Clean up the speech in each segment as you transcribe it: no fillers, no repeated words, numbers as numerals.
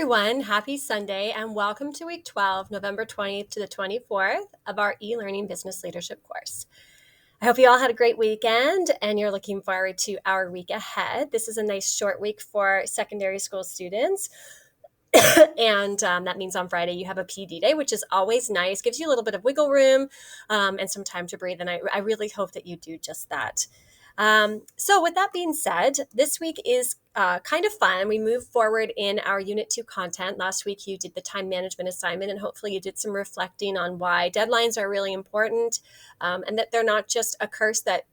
Everyone, happy Sunday and welcome to week 12, November 20th to the 24th of our e-learning business leadership course. I hope you all had a great weekend and you're looking forward to our week ahead. This is a nice short week for secondary school students. and that means on Friday you have a PD day, which is always nice, gives you a little bit of wiggle room and some time to breathe. And I really hope that you do just that. So with that being said, this week is kind of fun. We move forward in our Unit 2 content. Last week you did the time management assignment, and hopefully you did some reflecting on why deadlines are really important and that they're not just a curse that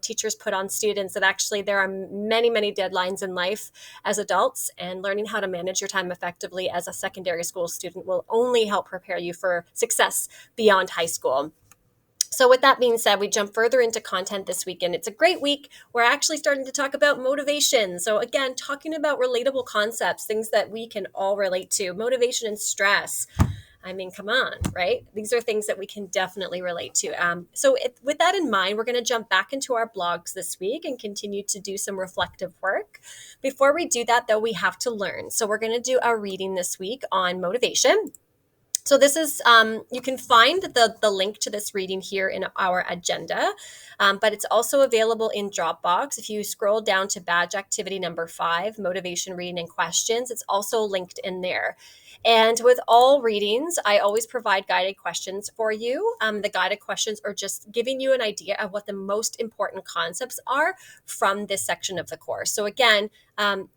teachers put on students, that actually there are many deadlines in life as adults, and learning how to manage your time effectively as a secondary school student will only help prepare you for success beyond high school. So with that being said, we jump further into content this week, and it's a great week. We're actually starting to talk about motivation. So again, talking about relatable concepts, things that we can all relate to, motivation and stress. I mean, come on, right? These are things that we can definitely relate to. With that in mind, we're going to jump back into our blogs this week and continue to do some reflective work. Before we do that, though, we have to learn. So we're going to do our reading this week on motivation. So this is, you can find the link to this reading here in our agenda, but it's also available in Dropbox. If you scroll down to badge activity number 5, motivation reading and questions, it's also linked in there. And with all readings, I always provide guided questions for you. The guided questions are just giving you an idea of what the most important concepts are from this section of the course. So again,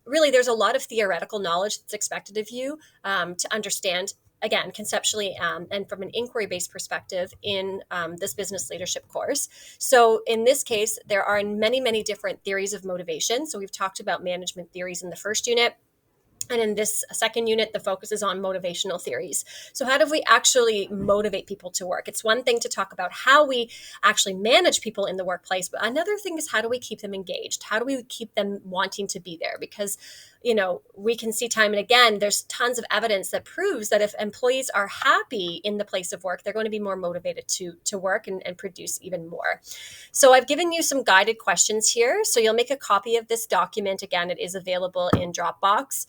really, there's a lot of theoretical knowledge that's expected of you to understand, again, conceptually and from an inquiry-based perspective in this business leadership course. So in this case, there are many different theories of motivation. So we've talked about management theories in the first unit. And in this second unit, the focus is on motivational theories. So how do we actually motivate people to work? It's one thing to talk about how we actually manage people in the workplace, but another thing is how do we keep them engaged? How do we keep them wanting to be there? Because we can see time and again, there's tons of evidence that proves that if employees are happy in the place of work, they're going to be more motivated to work and produce even more. So I've given you some guided questions here. So you'll make a copy of this document. Again, it is available in Dropbox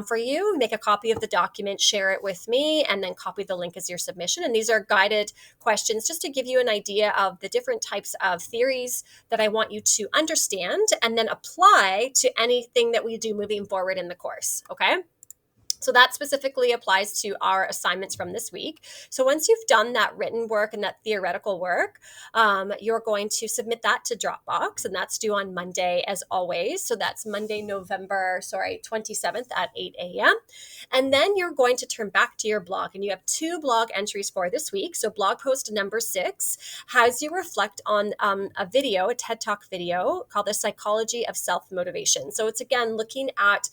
for you. Make a copy of the document, share it with me, and then copy the link as your submission. And these are guided questions just to give you an idea of the different types of theories that I want you to understand and then apply to anything that we do moving forward in the course. Okay. So that specifically applies to our assignments from this week. So once you've done that written work and that theoretical work, you're going to submit that to Dropbox, and that's due on Monday as always. So that's Monday, November 27th at 8 a.m. And then you're going to turn back to your blog, and you have 2 blog entries for this week. So blog post number 6 has you reflect on a video, a TED Talk video called The Psychology of Self-Motivation. So it's again looking at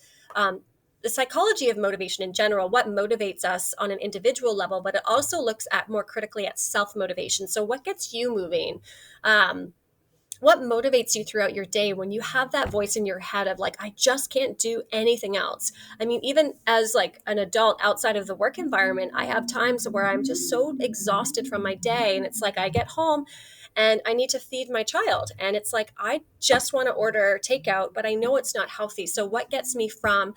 the psychology of motivation in general, what motivates us on an individual level, but it also looks at more critically at self-motivation. So what gets you moving? What motivates you throughout your day when you have that voice in your head of like, I just can't do anything else? I mean, even as like an adult outside of the work environment, I have times where I'm just so exhausted from my day, and it's like I get home and I need to feed my child, and it's like I just want to order takeout, but I know it's not healthy. So what gets me from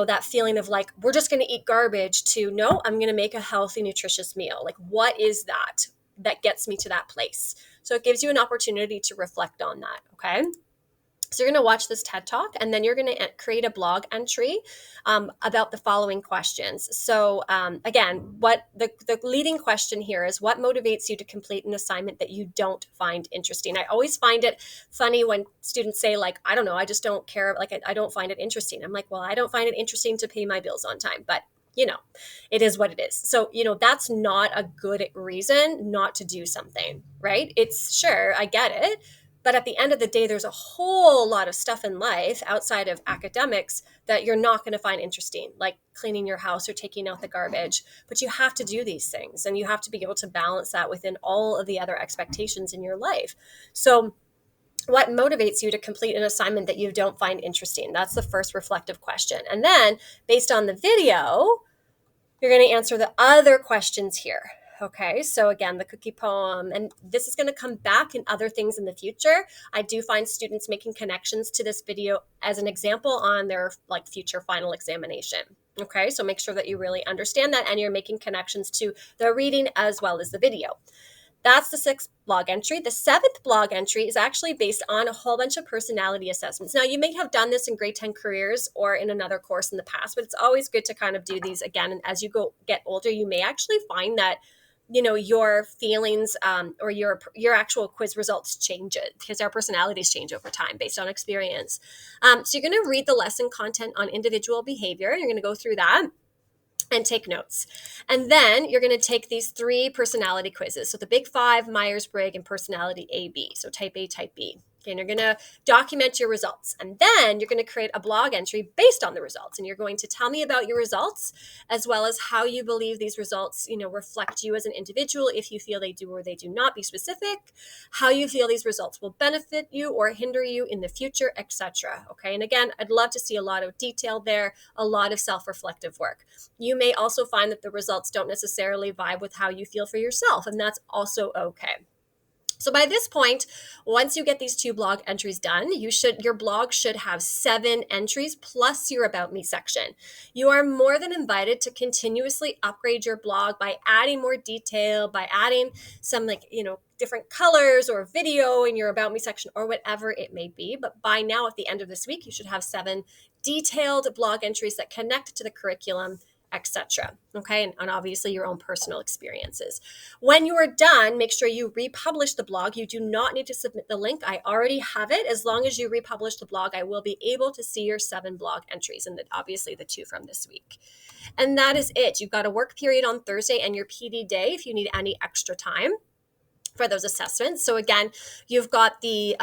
that feeling of like, we're just going to eat garbage to, no, I'm going to make a healthy, nutritious meal. Like, what is that gets me to that place? So it gives you an opportunity to reflect on that. Okay. So you're going to watch this TED Talk, and then you're going to create a blog entry about the following questions. So again, what the leading question here is, what motivates you to complete an assignment that you don't find interesting? I always find it funny when students say like, I don't know, I just don't care. Like, I don't find it interesting. I'm like, well, I don't find it interesting to pay my bills on time, but it is what it is. So, that's not a good reason not to do something, right? It's sure, I get it. But at the end of the day, there's a whole lot of stuff in life outside of academics that you're not going to find interesting, like cleaning your house or taking out the garbage. But you have to do these things, and you have to be able to balance that within all of the other expectations in your life. So what motivates you to complete an assignment that you don't find interesting? That's the first reflective question. And then based on the video, you're going to answer the other questions here. Okay, so again, the cookie poem, and this is going to come back in other things in the future. I do find students making connections to this video as an example on their future final examination. Okay, so make sure that you really understand that and you're making connections to the reading as well as the video. That's the 6th blog entry. The 7th blog entry is actually based on a whole bunch of personality assessments. Now, you may have done this in grade 10 careers or in another course in the past, but it's always good to kind of do these again. And as you get older, you may actually find that your feelings or your actual quiz results change it because our personalities change over time based on experience. So you're going to read the lesson content on individual behavior. You're going to go through that and take notes. And then you're going to take these 3 personality quizzes. So the Big 5, Myers-Briggs, and personality AB. So type A, type B. Okay, and you're going to document your results. And then you're going to create a blog entry based on the results. And you're going to tell me about your results, as well as how you believe these results, reflect you as an individual, if you feel they do or they do not. Be specific, how you feel these results will benefit you or hinder you in the future, etc. Okay, and again, I'd love to see a lot of detail there, a lot of self-reflective work. You may also find that the results don't necessarily vibe with how you feel for yourself, and that's also okay. So by this point, once you get these 2 blog entries done, your blog should have 7 entries plus your About Me section. You are more than invited to continuously upgrade your blog by adding more detail, by adding some different colors or video in your About Me section or whatever it may be. But by now, at the end of this week, you should have 7 detailed blog entries that connect to the curriculum, etc. Okay, and obviously your own personal experiences. When you are done, make sure you republish the blog. You do not need to submit the link. I already have it. As long as you republish the blog, I will be able to see your 7 blog entries, and obviously the 2 from this week. And that is it. You've got a work period on Thursday and your PD day if you need any extra time for those assessments. So again, you've got the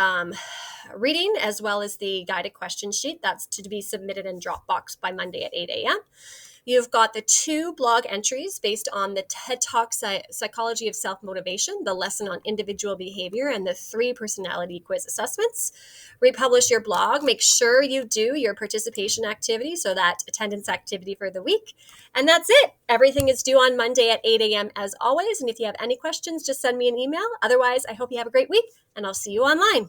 reading as well as the guided question sheet. That's to be submitted in Dropbox by Monday at 8 a.m. You've got the 2 blog entries based on the TED Talk Psychology of Self-Motivation, the lesson on individual behavior, and the 3 personality quiz assessments. Republish your blog. Make sure you do your participation activity, so that attendance activity for the week. And that's it. Everything is due on Monday at 8 a.m. as always. And if you have any questions, just send me an email. Otherwise, I hope you have a great week, and I'll see you online.